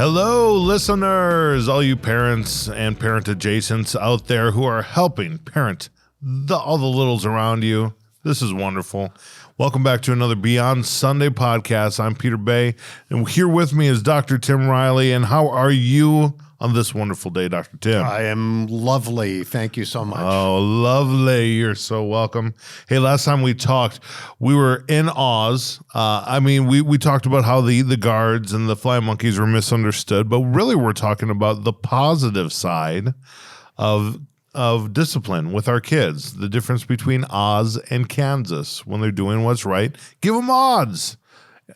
Hello, listeners, all you parents and parent adjacents out there who are helping parent all the littles around you. This is wonderful. Welcome back to another Beyond Sunday podcast. I'm Peter Bay, and here with me is Dr. Tim Riley. And how are you on this wonderful day, Dr. Tim? I am lovely. Thank you so much. Oh, lovely. You're so welcome. Hey, last time we talked, we were in Oz. We talked about how the guards and the flying monkeys were misunderstood, but really we're talking about the positive side of discipline with our kids, the difference between Oz and Kansas. When they're doing what's right, give them Oz,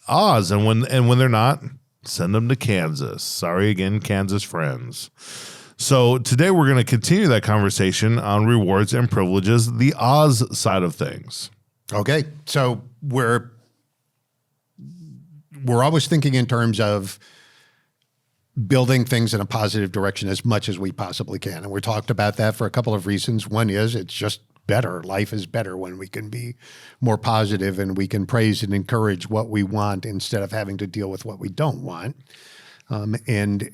and when they're not, send them to Kansas. Sorry again, Kansas friends. So today we're going to continue that conversation on rewards and privileges, the Oz side of things. Okay, so we're always thinking in terms of building things in a positive direction as much as we possibly can. And we talked about that for a couple of reasons. One is it's just better. Life is better when we can be more positive and we can praise and encourage what we want instead of having to deal with what we don't want. And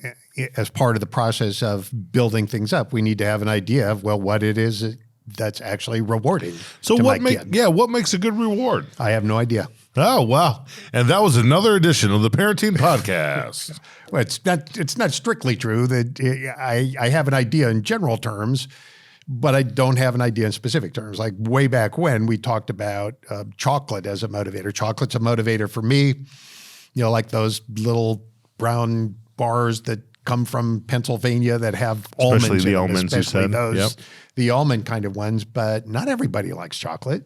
as part of the process of building things up, we need to have an idea of, well, what it is that's actually rewarding. So what makes a good reward? I have no idea. Oh, wow. And that was another edition of the Parenting Podcast. Well, it's not strictly true that I have an idea in general terms, but I don't have an idea in specific terms. Like way back when we talked about chocolate as a motivator. Chocolate's a motivator for me, like those little brown bars that come from Pennsylvania that have almonds. Especially the almonds, especially you said. Those, yep. The almond kind of ones, but not everybody likes chocolate.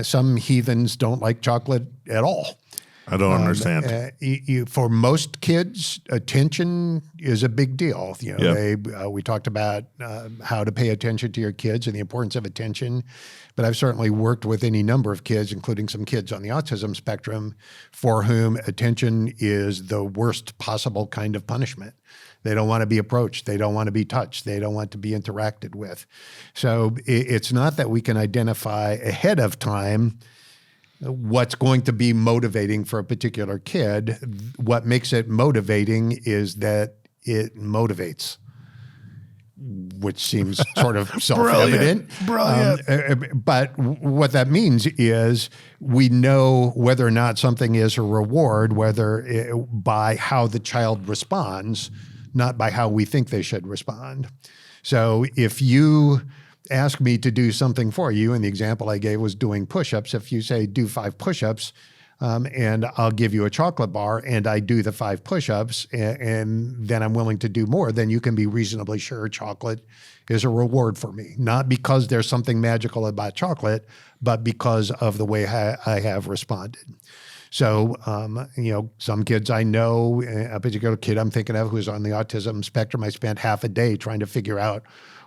Some heathens don't like chocolate at all. I don't understand. For most kids, attention is a big deal. We talked about how to pay attention to your kids and the importance of attention. But I've certainly worked with any number of kids, including some kids on the autism spectrum, for whom attention is the worst possible kind of punishment. They don't want to be approached. They don't want to be touched. They don't want to be interacted with. So it's not that we can identify ahead of time what's going to be motivating for a particular kid. What makes it motivating is that it motivates, which seems sort of self-evident. Brilliant. But what that means is we know whether or not something is a reward, by how the child responds, not by how we think they should respond. So if you ask me to do something for you, and the example I gave was doing push-ups, if you say do 5 push-ups, and I'll give you a chocolate bar and I do the 5 push-ups and then I'm willing to do more, then you can be reasonably sure chocolate is a reward for me. Not because there's something magical about chocolate, but because of the way I have responded. So, some kids I know, a particular kid I'm thinking of who's on the autism spectrum, I spent half a day trying to figure out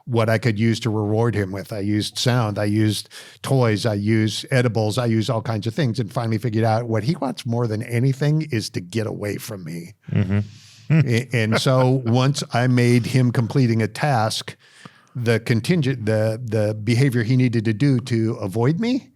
what I could use to reward him with. I used sound, I used toys, I used edibles, I used all kinds of things, and finally figured out what he wants more than anything is to get away from me. Mm-hmm. And so once I made him completing a task, the behavior he needed to do to avoid me,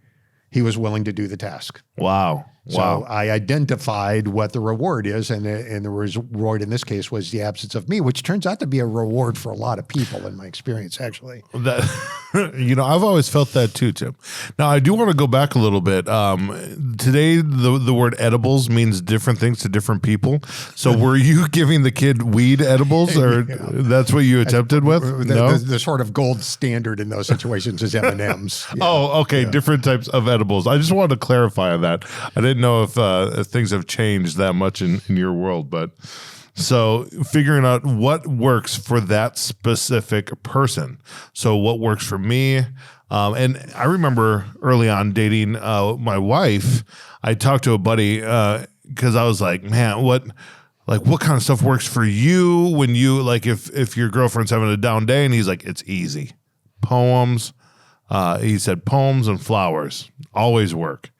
he was willing to do the task. Wow. So I identified what the reward is, and the reward in this case was the absence of me, which turns out to be a reward for a lot of people in my experience, actually. I've always felt that too, Tim. Now, I do want to go back a little bit. Today, the word edibles means different things to different people. So were you giving the kid weed edibles, or that's what you attempted with? The sort of gold standard in those situations is M&Ms. Yeah. Oh, okay. Yeah. Different types of edibles. I just wanted to clarify that. I didn't know if things have changed that much in your world, but so figuring out what works for that specific person. So what works for me, and I remember early on dating my wife, I talked to a buddy because I was like, man, what kind of stuff works for you when you, like, if your girlfriend's having a down day? And he's like, it's easy. Poems. He said poems and flowers always work.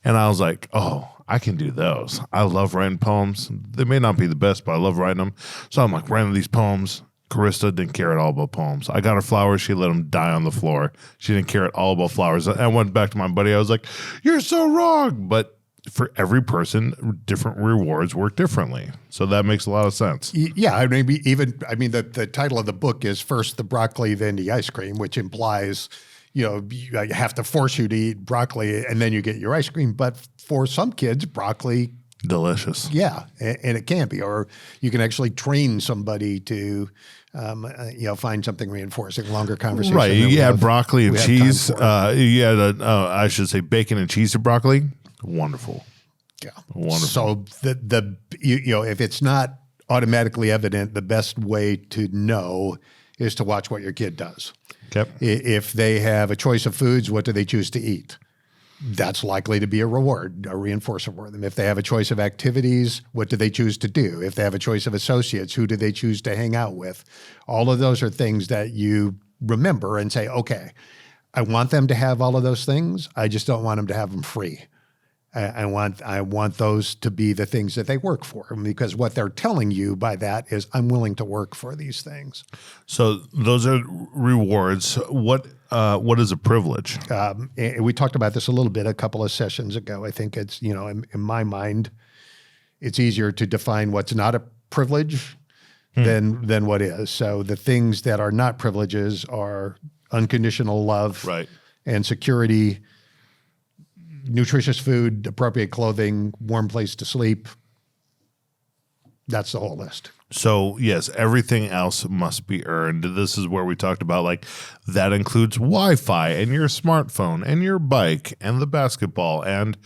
And I was like, oh, I can do those. I love writing poems. They may not be the best, but I love writing them. So I'm like writing these poems. Carissa didn't care at all about poems. I got her flowers. She let them die on the floor. She didn't care at all about flowers. I went back to my buddy. I was like, you're so wrong. But for every person, different rewards work differently. So that makes a lot of sense. Yeah, I mean, the title of the book is First the Broccoli, Then the Ice Cream, which implies, I have to force you to eat broccoli and then you get your ice cream. But for some kids, broccoli, Delicious. yeah, and it can be, or you can actually train somebody to, find something reinforcing. Longer conversation. Right. You had broccoli and cheese. You had, I should say, bacon and cheese to broccoli. Wonderful. Yeah. Wonderful. So if it's not automatically evident, the best way to know is to watch what your kid does. Okay. If they have a choice of foods, what do they choose to eat? That's likely to be a reward, a reinforcer for them. If they have a choice of activities, what do they choose to do? If they have a choice of associates, who do they choose to hang out with? All of those are things that you remember and say, okay, I want them to have all of those things. I just don't want them to have them free. I want those to be the things that they work for, because what they're telling you by that is I'm willing to work for these things. So those are rewards. What is a privilege? We talked about this a little bit a couple of sessions ago. I think it's, in my mind, it's easier to define what's not a privilege than what is. So the things that are not privileges are unconditional love, right, and security, nutritious food, appropriate clothing, warm place to sleep. That's the whole list. So yes, everything else must be earned. This is where we talked about, like, that includes Wi-Fi and your smartphone and your bike and the basketball and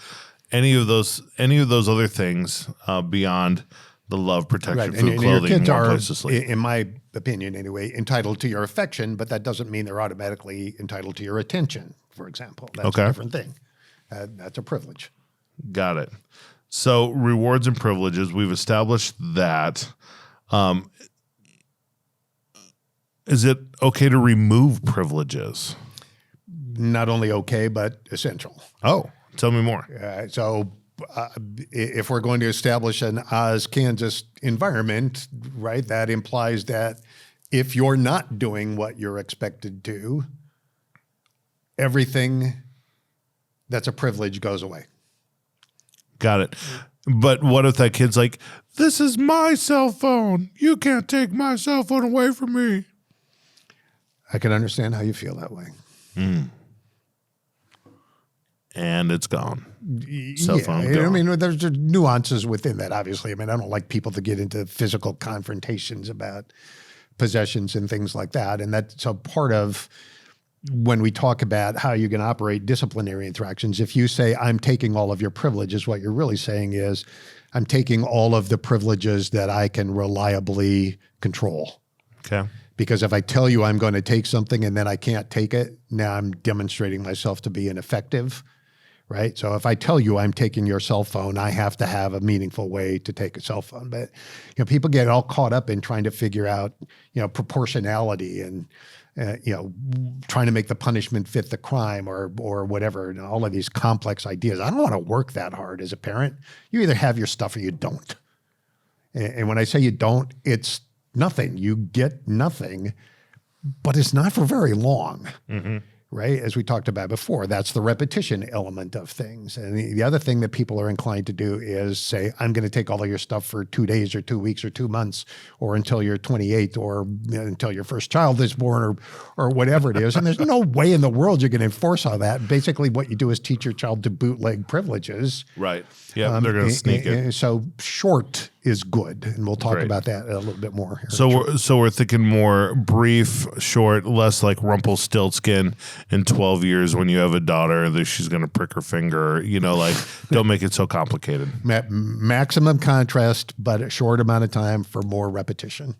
any of those other things beyond the love, protection, food, clothing, your kids warm are, place to sleep. in my opinion anyway, entitled to your affection, but that doesn't mean they're automatically entitled to your attention, for example. That's a different thing. That's a privilege. Got it. So rewards and privileges, we've established that. Is it okay to remove privileges? Not only okay, but essential. Oh, tell me more. If we're going to establish an Oz, Kansas environment, right, that implies that if you're not doing what you're expected to, everything that's a privilege goes away. Got it. But what if that kid's like, this is my cell phone. You can't take my cell phone away from me. I can understand how you feel that way. And it's gone. Cell phone gone. I mean, there's nuances within that, obviously. I mean, I don't like people to get into physical confrontations about possessions and things like that. And that's a part of when we talk about how you can operate disciplinary interactions. If you say, I'm taking all of your privileges, what you're really saying is, I'm taking all of the privileges that I can reliably control. Okay. Because if I tell you I'm going to take something and then I can't take it, now I'm demonstrating myself to be ineffective, right? So if I tell you I'm taking your cell phone, I have to have a meaningful way to take a cell phone. But people get all caught up in trying to figure out, proportionality and trying to make the punishment fit the crime or whatever, and all of these complex ideas. I don't want to work that hard as a parent. You either have your stuff or you don't. And when I say you don't, it's nothing. You get nothing, but it's not for very long. Right? As we talked about before, that's the repetition element of things. And the other thing that people are inclined to do is say, I'm going to take all of your stuff for 2 days or 2 weeks or 2 months or until you're 28 or until your first child is born or whatever it is. And there's no way in the world you're going to enforce all that. Basically, what you do is teach your child to bootleg privileges. Right. Yeah, they're going to sneak it. So short is good. And we'll talk about that a little bit more. So we're thinking more brief, short, less like Rumpelstiltskin in 12 years when you have a daughter that she's going to prick her finger, don't make it so complicated. Maximum contrast, but a short amount of time for more repetition.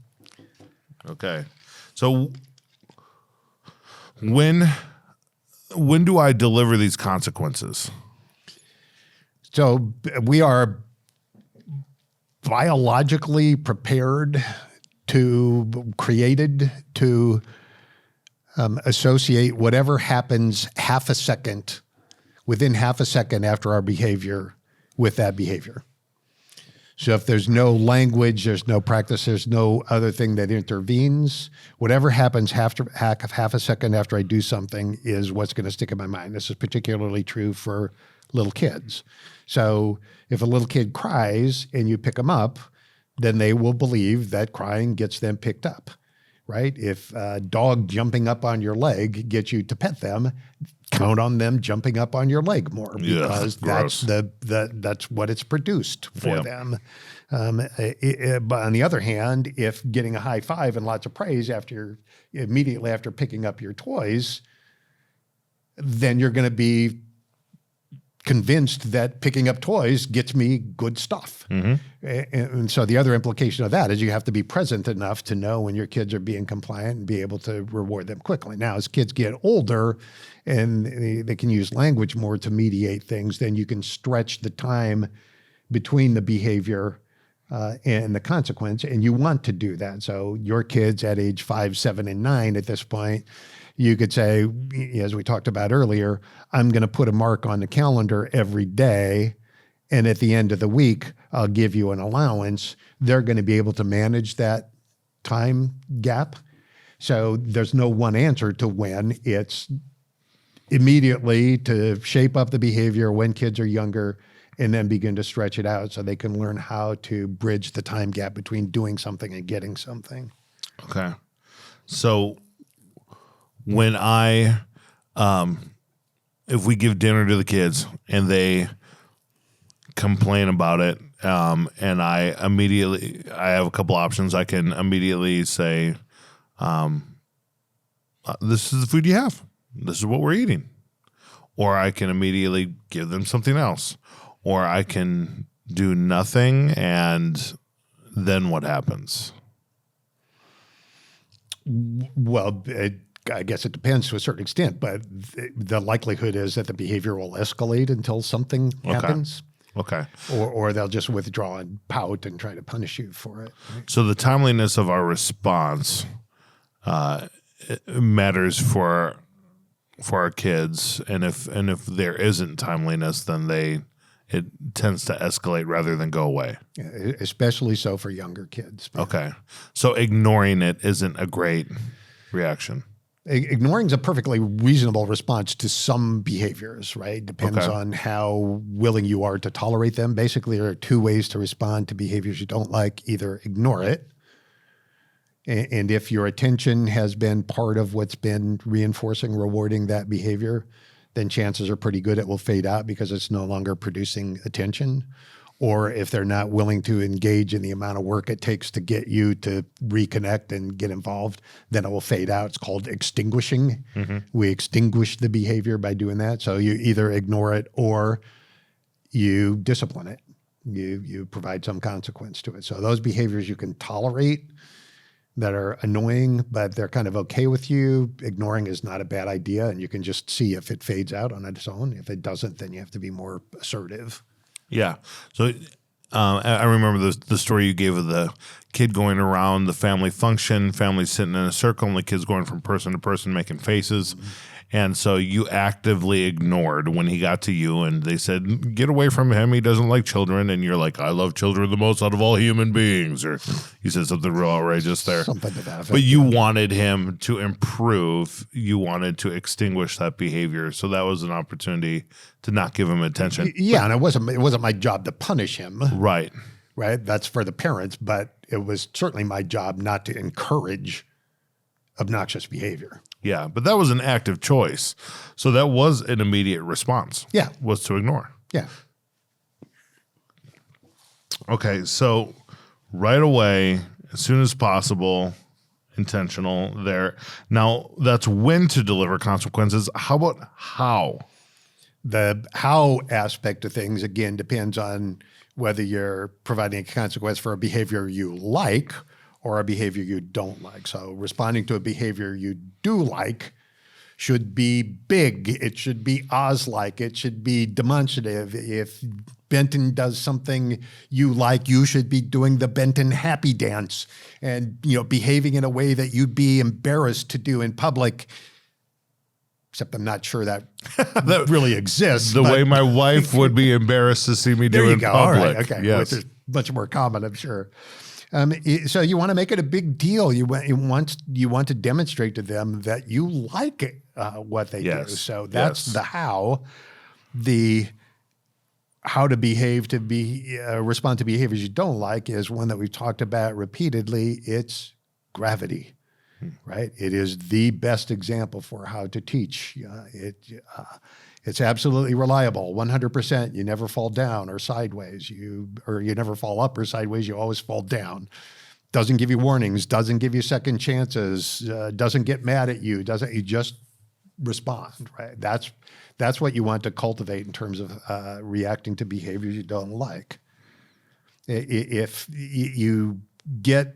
Okay. So when do I deliver these consequences? So we are biologically created to associate whatever happens within half a second after our behavior with that behavior. So if there's no language, there's no practice, there's no other thing that intervenes, whatever happens half a second after I do something is what's going to stick in my mind. This is particularly true for little kids. So if a little kid cries and you pick them up, then they will believe that crying gets them picked up, right? If a dog jumping up on your leg gets you to pet them, count on them jumping up on your leg more, because gross. that's what it's produced for Yeah. them. But on the other hand, if getting a high five and lots of praise immediately after picking up your toys, then you're going to be convinced that picking up toys gets me good stuff. And so the other implication of that is you have to be present enough to know when your kids are being compliant and be able to reward them quickly. Now, as kids get older and they can use language more to mediate things, then you can stretch the time between the behavior and the consequence, and you want to do that. So your kids at age 5, 7, and 9 at this point, you could say, as we talked about earlier, I'm going to put a mark on the calendar every day, and at the end of the week, I'll give you an allowance. They're going to be able to manage that time gap. So there's no one answer to when. It's immediately to shape up the behavior when kids are younger, and then begin to stretch it out so they can learn how to bridge the time gap between doing something and getting something. Okay. So when if we give dinner to the kids and they complain about it, and I have a couple options. I can immediately say, this is the food you have. This is what we're eating. Or I can immediately give them something else. Or I can do nothing, and then what happens? Well, I guess it depends to a certain extent, but the likelihood is that the behavior will escalate until something happens. Okay. Or they'll just withdraw and pout and try to punish you for it. Right? So the timeliness of our response matters for our kids, and if there isn't timeliness, then it tends to escalate rather than go away. Especially so for younger kids. Okay. So ignoring it isn't a great reaction. Ignoring is a perfectly reasonable response to some behaviors, right? Depends on how willing you are to tolerate them. Basically, there are two ways to respond to behaviors you don't like. Either ignore it, and if your attention has been part of what's been reinforcing, rewarding that behavior, then chances are pretty good it will fade out because it's no longer producing attention. Or if they're not willing to engage in the amount of work it takes to get you to reconnect and get involved, then it will fade out. It's called extinguishing. We extinguish the behavior by doing that. So you either ignore it or you discipline it. You provide some consequence to it. So those behaviors you can tolerate that are annoying, but they're kind of okay with you. Ignoring is not a bad idea, and you can just see if it fades out on its own. If it doesn't, then you have to be more assertive. Yeah. So I remember the story you gave of the kid going around the family function, family sitting in a circle, and the kid's going from person to person making faces. And so you actively ignored when he got to you and they said, get away from him. He doesn't like children. And you're like, I love children the most out of all human beings. Or you said something real outrageous there. Something to that effect. But you wanted him to improve. You wanted to extinguish that behavior. So that was an opportunity to not give him attention. Yeah, and it wasn't my job to punish him. Right. Right? That's for the parents. But it was certainly my job not to encourage obnoxious behavior. Yeah, but that was an active choice. So that was an immediate response. Yeah. Was to ignore. Yeah. Okay, so right away, as soon as possible, intentional there. Now, that's when to deliver consequences. How about how? The how aspect of things, again, depends on whether you're providing a consequence for a behavior you like or a behavior you don't like. So responding to a behavior you do like should be big. It should be Oz-like. It should be demonstrative. If Benton does something you like, you should be doing the Benton happy dance and, behaving in a way that you'd be embarrassed to do in public. Except I'm not sure that really exists. The way my wife would be embarrassed to see me do in public. All right. Okay. Yes. Which is much more common, I'm sure. So you want to make it a big deal. You want to demonstrate to them that you like what they do. So that's the how. The how to behave to respond to behaviors you don't like is one that we've talked about repeatedly. It's gravity, right? It is the best example for how to teach. It's absolutely reliable, 100%. You never fall down or sideways. You never fall up or sideways. You always fall down. Doesn't give you warnings. Doesn't give you second chances. Doesn't get mad at you. You just respond, right? That's what you want to cultivate in terms of reacting to behaviors you don't like. If you get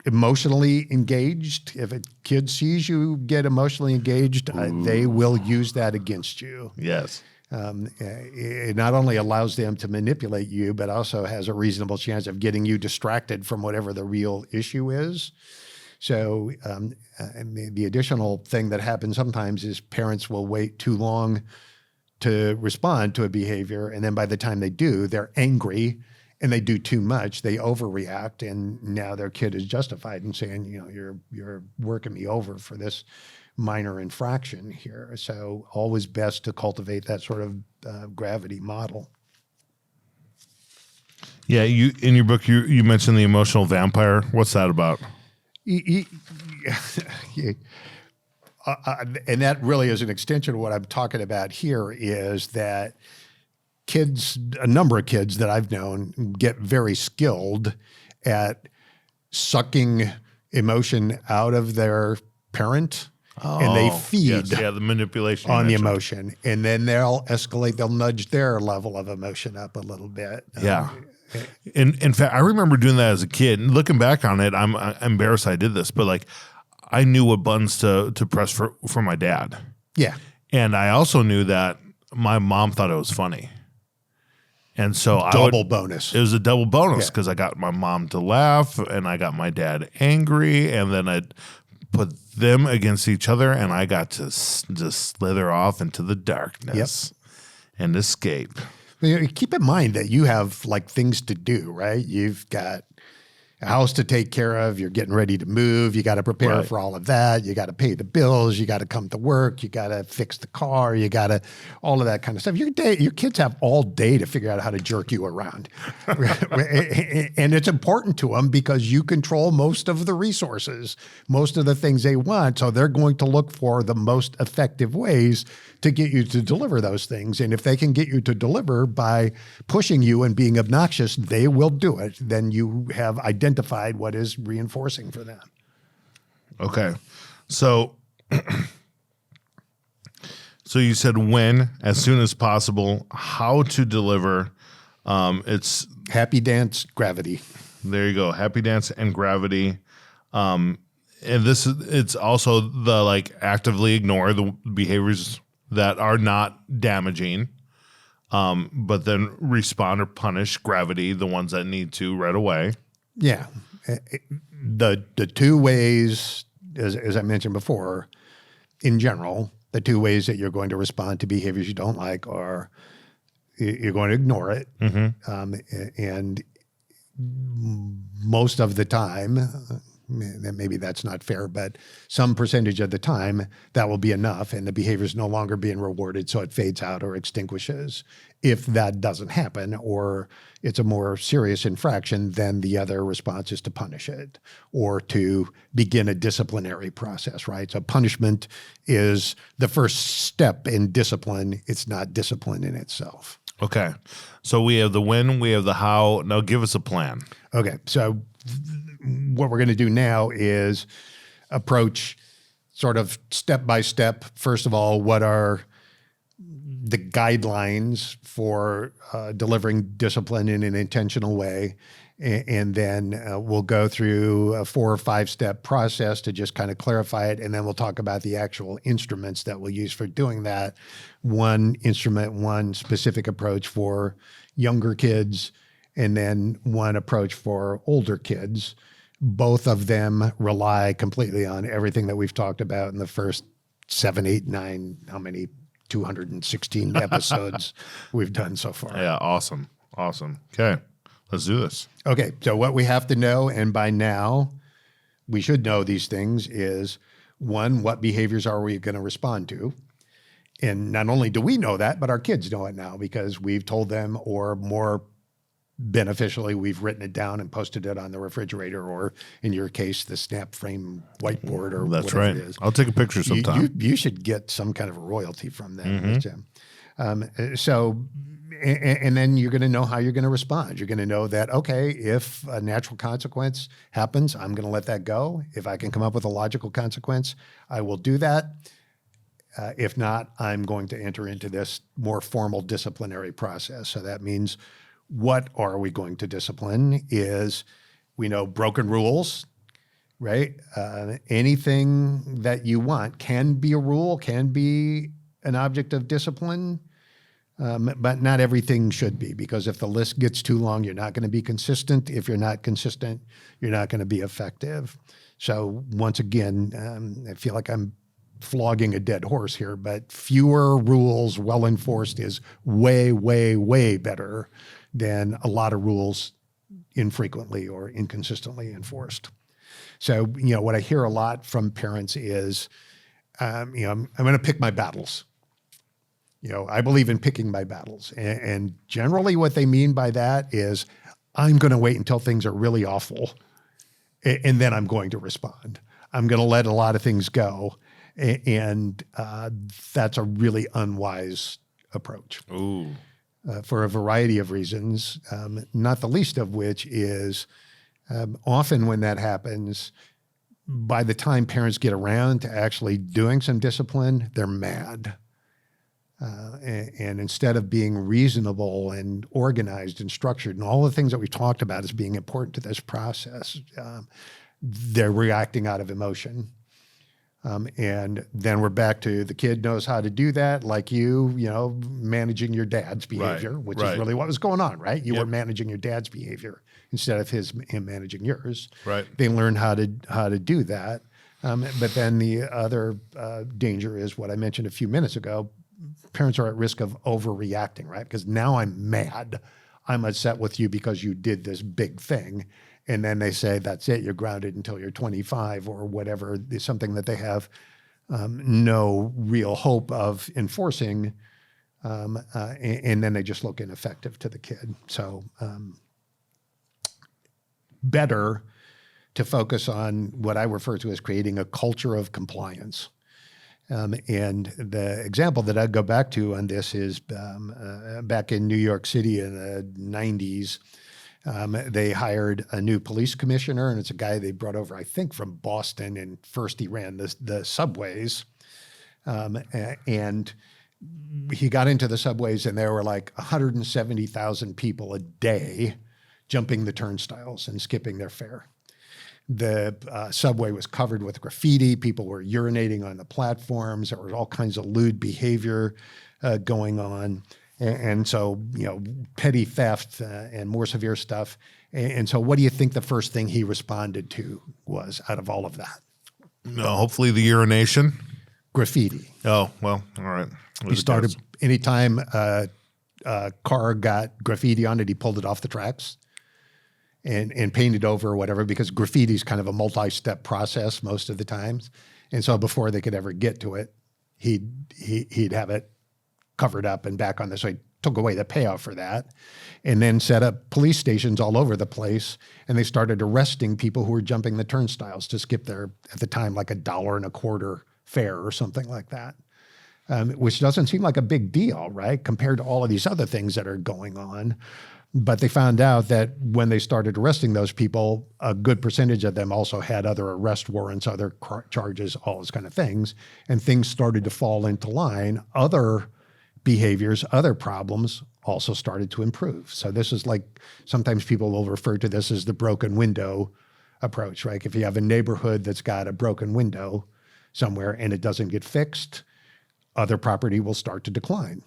emotionally engaged, if a kid sees you get emotionally engaged, they will use that against you. Yes. It not only allows them to manipulate you, but also has a reasonable chance of getting you distracted from whatever the real issue is. So the additional thing that happens sometimes is parents will wait too long to respond to a behavior, and then by the time they do, they're angry and they do too much. They overreact, and now their kid is justified in saying, you're working me over for this minor infraction here. So always best to cultivate that sort of gravity model. Yeah, you in your book you mentioned the emotional vampire. What's that about? And that really is an extension of what I'm talking about here, is that a number of kids that I've known get very skilled at sucking emotion out of their parent, and they feed the manipulation on the emotion, and then they'll escalate, they'll nudge their level of emotion up a little bit. Yeah. In fact, I remember doing that as a kid. And looking back on it, I'm embarrassed I did this, but like I knew what buttons to press for my dad. Yeah. And I also knew that my mom thought it was funny. And so double bonus. It was a double bonus because I got my mom to laugh and I got my dad angry, and then I'd put them against each other, and I got to just slither off into the darkness and escape. Keep in mind that you have like things to do, right? You've got a house to take care of. You're getting ready to move. You got to prepare for all of that. You got to pay the bills. You got to come to work. You got to fix the car. You got to all of that kind of stuff. Your kids have all day to figure out how to jerk you around. And it's important to them because you control most of the resources, most of the things they want. So they're going to look for the most effective ways to get you to deliver those things. And if they can get you to deliver by pushing you and being obnoxious, they will do it. Then you have identified what is reinforcing for them. Okay. So you said when, as soon as possible, how to deliver. It's happy dance, gravity. There you go. Happy dance and gravity. And it's also the like actively ignore the behaviors that are not damaging, but then respond or punish, gravity, the ones that need to right away. Yeah. The two ways, as I mentioned before, in general, the two ways that you're going to respond to behaviors you don't like are you're going to ignore it. Mm-hmm. And most of the time, maybe that's not fair, but some percentage of the time that will be enough and the behavior is no longer being rewarded, so it fades out or extinguishes. If that doesn't happen, or it's a more serious infraction, then the other response is to punish it or to begin a disciplinary process, right? So punishment is the first step in discipline. It's not discipline in itself. Okay. So we have the when, we have the how. Now give us a plan. Okay. So what we're going to do now is approach sort of step by step. First of all, what are the guidelines for delivering discipline in an intentional way? And then we'll go through a 4 or 5 step process to just kind of clarify it. And then we'll talk about the actual instruments that we'll use for doing that. One instrument, one specific approach for younger kids, and then one approach for older kids. Both of them rely completely on everything that we've talked about in the first 7, 8, 9, how many 216 episodes we've done so far. Yeah, awesome. Okay, let's do this. Okay, so what we have to know, and by now we should know these things, is one, what behaviors are we going to respond to? And not only do we know that, but our kids know it now because we've told them, or more beneficially, we've written it down and posted it on the refrigerator, or in your case, the snap frame whiteboard, or That's whatever right. it is. I'll take a picture sometime. You should get some kind of a royalty from them. And then you're going to know how you're going to respond. You're going to know that, okay, if a natural consequence happens, I'm going to let that go. If I can come up with a logical consequence, I will do that. If not, I'm going to enter into this more formal disciplinary process. So that means, what are we going to discipline? Is, we know broken rules, right? Anything that you want can be a rule, can be an object of discipline, but not everything should be, because if the list gets too long, you're not going to be consistent. If you're not consistent, you're not going to be effective. So once again, I feel like I'm flogging a dead horse here, but fewer rules well enforced is way, way, way better than a lot of rules infrequently or inconsistently enforced. So, what I hear a lot from parents is, I'm going to pick my battles. I believe in picking my battles. And generally what they mean by that is, I'm going to wait until things are really awful, and then I'm going to respond. I'm going to let a lot of things go. And that's a really unwise approach. Ooh. For a variety of reasons, not the least of which is, often when that happens, by the time parents get around to actually doing some discipline, they're mad. And instead of being reasonable and organized and structured and all the things that we've talked about as being important to this process, they're reacting out of emotion. And then we're back to, the kid knows how to do that, like managing your dad's behavior, which is really what was going on, right? You were managing your dad's behavior instead of him managing yours. Right. They learn how to do that. But then the other danger is what I mentioned a few minutes ago. Parents are at risk of overreacting, right? Because now I'm mad. I'm upset with you because you did this big thing. And then they say, that's it, you're grounded until you're 25 or whatever, something that they have no real hope of enforcing. And then they just look ineffective to the kid. So better to focus on what I refer to as creating a culture of compliance. And the example that I'd go back to on this is back in New York City in the 90s. They hired a new police commissioner, and it's a guy they brought over, I think, from Boston. And first he ran the subways. And he got into the subways, and there were like 170,000 people a day jumping the turnstiles and skipping their fare. The subway was covered with graffiti. People were urinating on the platforms. There was all kinds of lewd behavior going on. And so, petty theft and more severe stuff. And so what do you think the first thing he responded to was out of all of that? Hopefully the urination. Graffiti. Oh, well, all right. He started, anytime a car got graffiti on it, he pulled it off the tracks and painted over or whatever, because graffiti is kind of a multi-step process most of the times. And so before they could ever get to it, he'd have it covered up and back on this. So he took away the payoff for that, and then set up police stations all over the place. And they started arresting people who were jumping the turnstiles to skip their, at the time, like $1.25 fare or something like that, which doesn't seem like a big deal, right? Compared to all of these other things that are going on. But they found out that when they started arresting those people, a good percentage of them also had other arrest warrants, other charges, all those kind of things. And things started to fall into line. Other behaviors, other problems also started to improve. So this is like, sometimes people will refer to this as the broken window approach, right? If you have a neighborhood that's got a broken window somewhere and it doesn't get fixed, other property will start to decline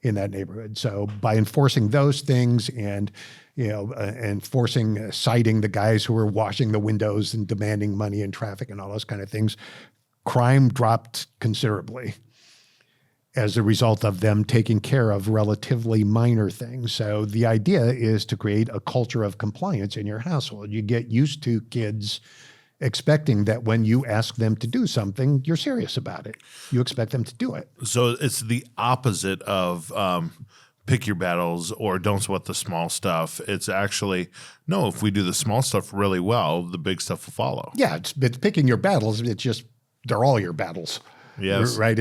in that neighborhood. So by enforcing those things and, citing the guys who were washing the windows and demanding money in traffic and all those kind of things, crime dropped considerably as a result of them taking care of relatively minor things. So the idea is to create a culture of compliance in your household. You get used to kids expecting that when you ask them to do something, you're serious about it. You expect them to do it. So it's the opposite of pick your battles or don't sweat the small stuff. It's actually, no, if we do the small stuff really well, the big stuff will follow. Yeah, it's picking your battles. It's just, they're all your battles. Yes. Right?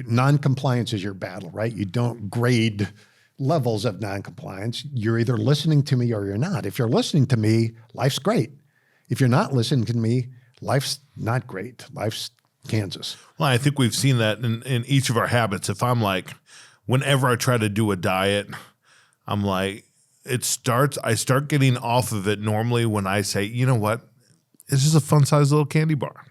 Non-compliance is your battle, right? You don't grade levels of non-compliance. You're either listening to me or you're not. If you're listening to me, life's great. If you're not listening to me, life's not great. Life's Kansas. Well, I think we've seen that in each of our habits. If I'm like, whenever I try to do a diet, I'm like, I start getting off of it normally when I say, you know what? It's just a fun sized little candy bar.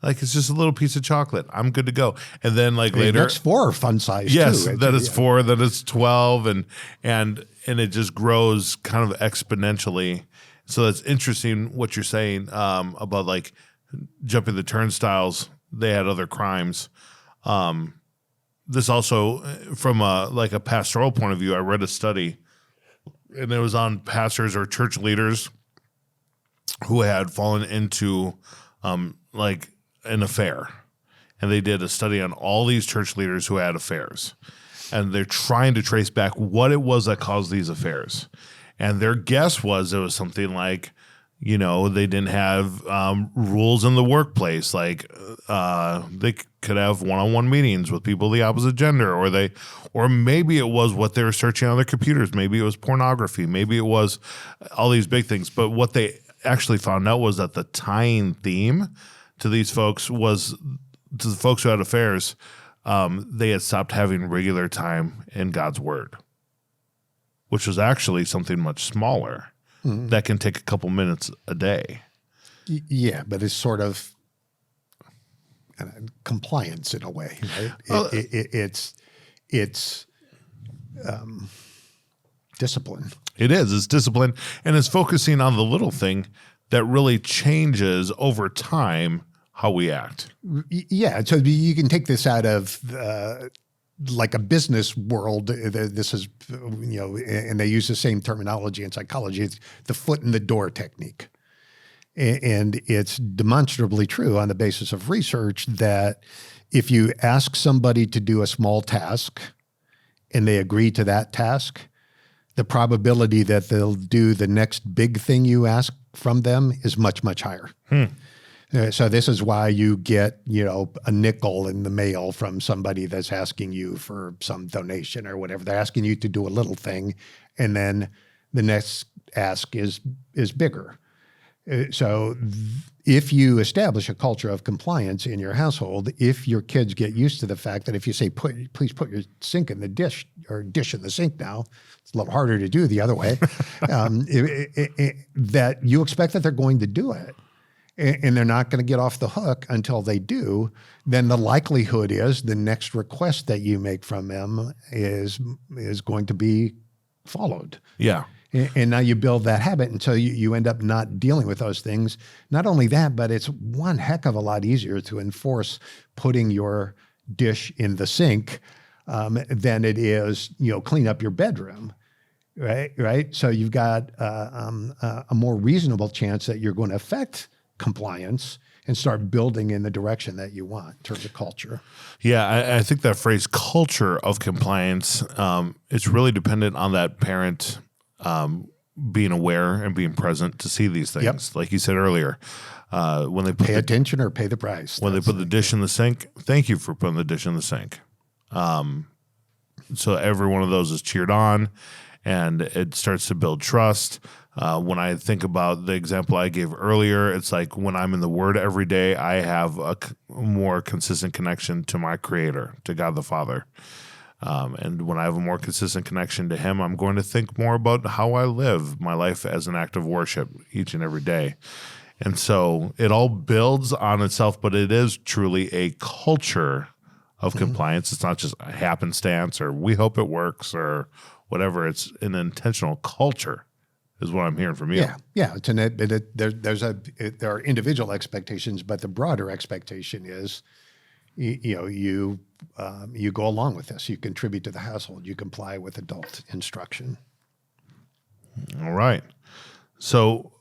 Like it's just a little piece of chocolate. I'm good to go. And then like later, next 4 are fun size. yes, too. then it's 4, then it's 12, and it just grows kind of exponentially. So that's interesting what you're saying about like jumping the turnstiles. They had other crimes. This also, from a pastoral point of view, I read a study, and it was on pastors or church leaders who had fallen into like an affair. And they did a study on all these church leaders who had affairs. And they're trying to trace back what it was that caused these affairs. And their guess was it was something like, they didn't have rules in the workplace. Like they could have one-on-one meetings with people of the opposite gender, or maybe it was what they were searching on their computers. Maybe it was pornography. Maybe it was all these big things. But what they actually found out was that the tying theme to these folks was, to the folks who had affairs, they had stopped having regular time in God's word, which was actually something much smaller that can take a couple minutes a day. Yeah, but it's sort of compliance in a way, right? It's discipline. It is. It's discipline, and it's focusing on the little thing that really changes over time how we act. Yeah, so you can take this out of like a business world. This is, and they use the same terminology in psychology. It's the foot in the door technique. And it's demonstrably true on the basis of research that if you ask somebody to do a small task and they agree to that task, the probability that they'll do the next big thing you ask from them is much, much higher. So this is why you get, a nickel in the mail from somebody that's asking you for some donation or whatever. They're asking you to do a little thing, and then the next ask is bigger. So if you establish a culture of compliance in your household, if your kids get used to the fact that if you say, please put your sink in the dish or dish in the sink now, it's a little harder to do the other way, that you expect that they're going to do it. And they're not going to get off the hook until they do, then the likelihood is the next request that you make from them is going to be followed. Yeah. And now you build that habit until you end up not dealing with those things. Not only that, but it's one heck of a lot easier to enforce putting your dish in the sink than it is, clean up your bedroom. Right. So you've got a more reasonable chance that you're going to affect compliance and start building in the direction that you want in terms of culture. Yeah, I think that phrase culture of compliance, it's really dependent on that parent being aware and being present to see these things. Yep. Like you said earlier, when they pay attention or pay the price. When they put the dish in the sink, thank you for putting the dish in the sink. So every one of those is cheered on, and it starts to build trust. When I think about the example I gave earlier, it's like when I'm in the Word every day, I have a more consistent connection to my Creator, to God the Father. And when I have a more consistent connection to Him, I'm going to think more about how I live my life as an act of worship each and every day. And so it all builds on itself, but it is truly a culture of compliance. It's not just a happenstance or we hope it works or whatever. It's an intentional culture is what I'm hearing from you. Yeah. There are individual expectations, but the broader expectation is, you go along with this. You contribute to the household. You comply with adult instruction. All right. So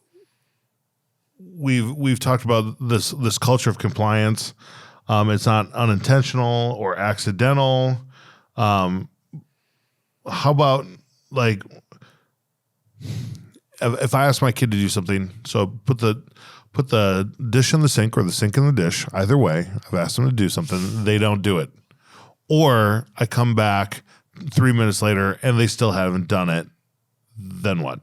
we've talked about this culture of compliance. It's not unintentional or accidental. How about like if I ask my kid to do something, so put the dish in the sink or the sink in the dish, either way, I've asked them to do something, they don't do it. Or I come back 3 minutes later and they still haven't done it, then what?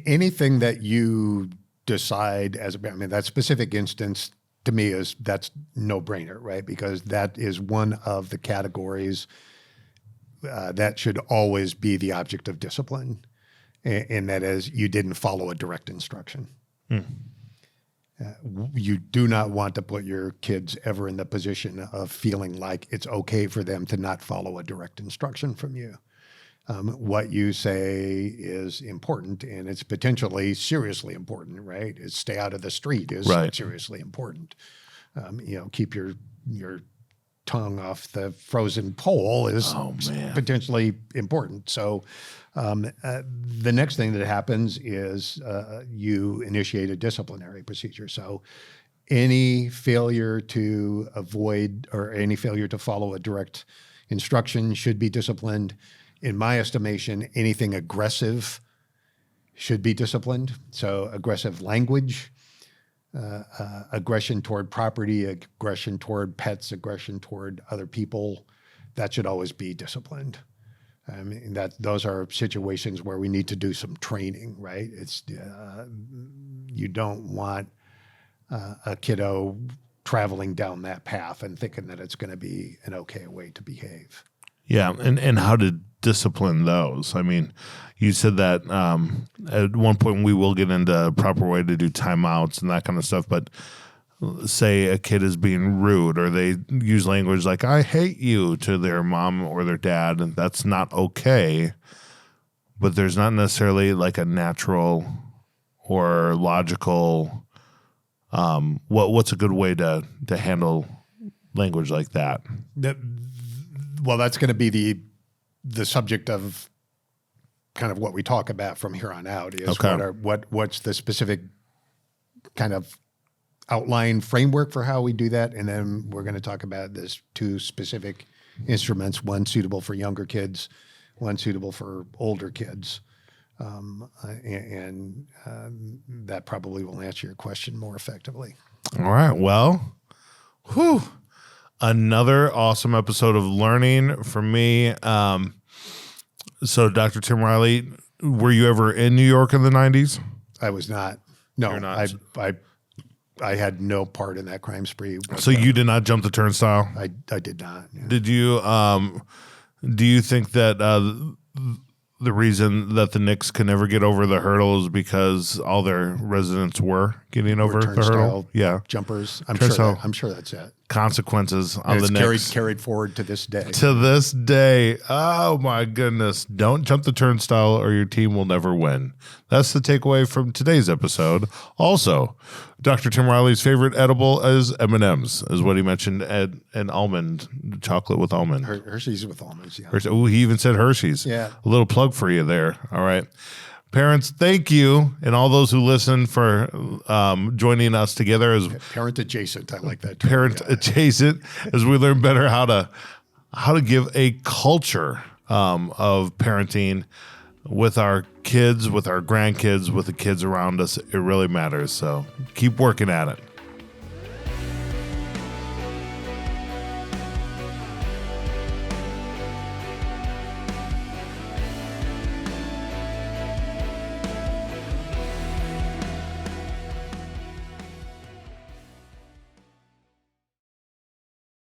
Anything that you decide as I mean, that specific instance to me that's no brainer, right? Because that is one of the categories that should always be the object of discipline. And that is, you didn't follow a direct instruction. You do not want to put your kids ever in the position of feeling like it's okay for them to not follow a direct instruction from you. What you say is important, and it's potentially seriously important, right? Is stay out of the street is seriously important. Keep your tongue off the frozen pole is potentially important. So the next thing that happens is you initiate a disciplinary procedure. So any failure to avoid or any failure to follow a direct instruction should be disciplined. In my estimation, anything aggressive should be disciplined. So aggressive language, aggression toward property, aggression toward pets, aggression toward other people, that should always be disciplined. I mean, those are situations where we need to do some training, right? It's you don't want a kiddo traveling down that path and thinking that it's going to be an okay way to behave. Yeah, and how to discipline those. I mean, you said that at one point we will get into a proper way to do timeouts and that kind of stuff, but say a kid is being rude or they use language like, I hate you to their mom or their dad, and that's not okay. But there's not necessarily like a natural or logical, what's a good way to handle language like that? Well, that's going to be the subject of kind of what we talk about from here on out is what's the specific kind of outline framework for how we do that. And then we're going to talk about this two specific instruments, one suitable for younger kids, one suitable for older kids. And that probably will answer your question more effectively. All right. Well, another awesome episode of learning for me. So Dr. Tim Riley, were you ever in New York in the 90s? I was not. No, You're not. I had no part in that crime spree. So you did not jump the turnstile? I did not. Yeah. Did you, do you think that the reason that the Knicks could never get over the hurdle is because all their residents were getting over the hurdle? Yeah. Jumpers. I'm sure that's it. Consequences on the Knicks. Carried forward to this day. To this day. Oh my goodness. Don't jump the turnstile or your team will never win. That's the takeaway from today's episode. Also, Dr. Tim Riley's favorite edible is M&M's, is what he mentioned, and almond, chocolate with almond. Hershey's with almonds, yeah. Oh, he even said Hershey's. Yeah. A little plug for you there. All right. Parents, thank you, and all those who listen for joining us together as parent adjacent. I like that term. Parent adjacent, as we learn better how to give a culture of parenting with our kids, with our grandkids, with the kids around us. It really matters. So keep working at it.